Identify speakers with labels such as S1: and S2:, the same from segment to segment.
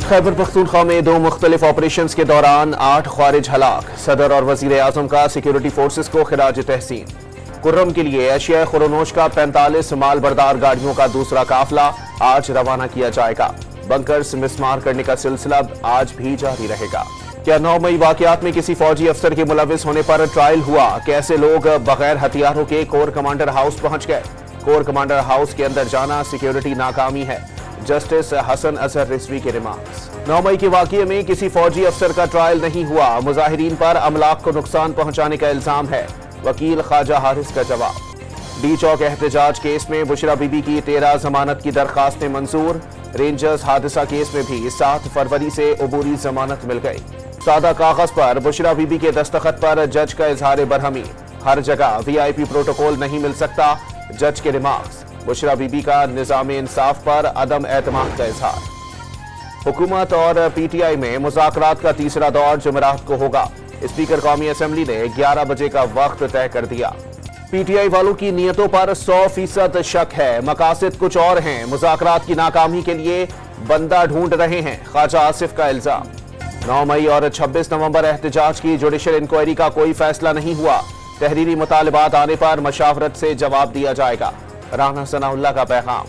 S1: खैबर पख्तूनख्वा में दो मुख्तलिफ ऑपरेशंस के दौरान 8 ख्वारिज हलाक। सदर और वजीर आजम का सिक्योरिटी फोर्सेस को खिराज तहसीन। कुर्रम के लिए एशिया खुरोनोश का 45 मालबरदार गाड़ियों का दूसरा काफिला आज रवाना किया जाएगा। बंकर्स मिसमार करने का सिलसिला आज भी जारी रहेगा। क्या 9 मई वाकयात में किसी फौजी अफसर के मुलविस होने पर ट्रायल हुआ? कैसे लोग बगैर हथियारों के कोर कमांडर हाउस पहुंच गए? कोर कमांडर हाउस के अंदर जाना सिक्योरिटी नाकामी है। जस्टिस हसन अजहर रिजवी के रिमार्क्स। 9 मई के वाकये में किसी फौजी अफसर का ट्रायल नहीं हुआ। मुजाहिरीन पर अमलाक को नुकसान पहुंचाने का इल्जाम है। वकील ख्वाजा हारिस का जवाब। डी चौक एहतजाज केस में बुशरा बीबी की 13 जमानत की दरखास्तें मंजूर। रेंजर्स हादसा केस में भी 7 फरवरी से अबूरी जमानत मिल गई। सादा कागज पर बुशरा बीबी के दस्तखत पर जज का इजहार बरहमी। हर जगह वीआईपी प्रोटोकॉल नहीं मिल सकता। जज के रिमार्क्स। बुशरा बीबी का निजाम इंसाफ पर अदम एतमाद का इजहार। हुकूमत और पीटीआई में मुज़ाकरात का तीसरा दौर जुमेरात को होगा। स्पीकर कौमी असेंबली ने 11 बजे का वक्त तय कर दिया। पीटीआई वालों की नीयतों पर 100% शक है। मकासद कुछ और हैं। मुज़ाकरात की नाकामी के लिए बंदा ढूंढ रहे हैं। ख्वाजा आसिफ का इल्जाम। 9 मई और 26 नवंबर एहतजाज की जुडिशल इंक्वायरी का कोई फैसला नहीं हुआ। तहरीरी मुतालबात आने पर मशावरत से जवाब दिया जाएगा। राना सनाउल्लाह का पैगाम।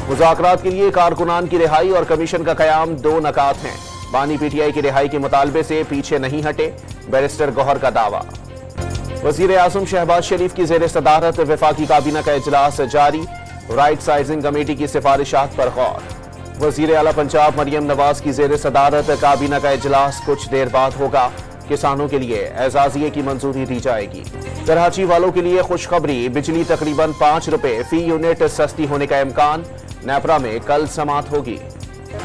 S1: मुज़ाकरात के लिए कारकुनान की रिहाई और कमीशन का कयाम 2 नकात हैं। बानी पीटीआई की रिहाई के मुतालबे से पीछे नहीं हटे। बैरिस्टर गौहर का दावा। वजीर आजम शहबाज शरीफ की जेर सदारत वफाकी काबीना का इजलास जारी। राइट साइजिंग कमेटी की सिफारिशात पर गौर। वजीर आला पंजाब मरियम नवाज की जेर सदारत काबीना का इजलास कुछ देर बाद होगा। किसानों के लिए एजाजिये की मंजूरी दी जाएगी। कराची वालों के लिए खुशखबरी। बिजली तकरीबन 5 रुपए फी यूनिट सस्ती होने का इम्कान। नेपरा में कल समात होगी।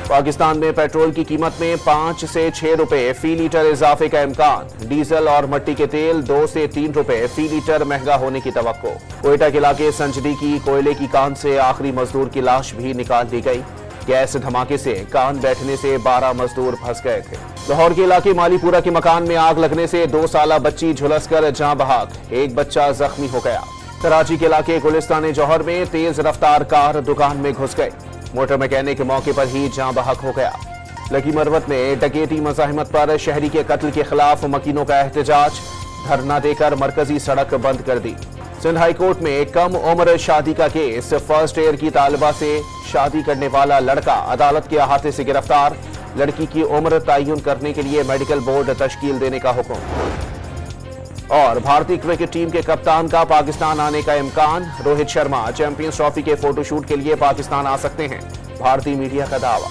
S1: पाकिस्तान में पेट्रोल की कीमत में 5 से 6 रुपए फी लीटर इजाफे का इम्कान। डीजल और मट्टी के तेल 2 से 3 रुपए फी लीटर महंगा होने की तवक्को। कोयटा के इलाके संजदी की कोयले की कान से आखिरी मजदूर की लाश भी निकाल दी गई। गैस धमाके से कान बैठने से 12 मजदूर फंस गए थे। लाहौर के इलाके मालीपुरा के मकान में आग लगने से 2 साला बच्ची झुलसकर जां बहक। एक बच्चा जख्मी हो गया। कराची के इलाके गुलिस्तान जौहर में तेज रफ्तार कार दुकान में घुस गई। मोटर मैकेनिक मौके पर ही जां बहक हो गया। लकी मरवत में डकैती मज़ाहिमत पर शहरी के कत्ल के खिलाफ मकीनों का एहतजाज। धरना देकर मरकजी सड़क बंद कर दी। सिंध हाई कोर्ट में कम उम्र शादी का केस। फर्स्ट ईयर की तालिबा से शादी करने वाला लड़का अदालत के अहाते से गिरफ्तार। लड़की की उम्र तयन करने के लिए मेडिकल बोर्ड तश्कील देने का हुक्म। और भारतीय क्रिकेट टीम के कप्तान का पाकिस्तान आने का इम्कान। रोहित शर्मा चैंपियंस ट्रॉफी के फोटोशूट के लिए पाकिस्तान आ सकते हैं। भारतीय मीडिया का दावा।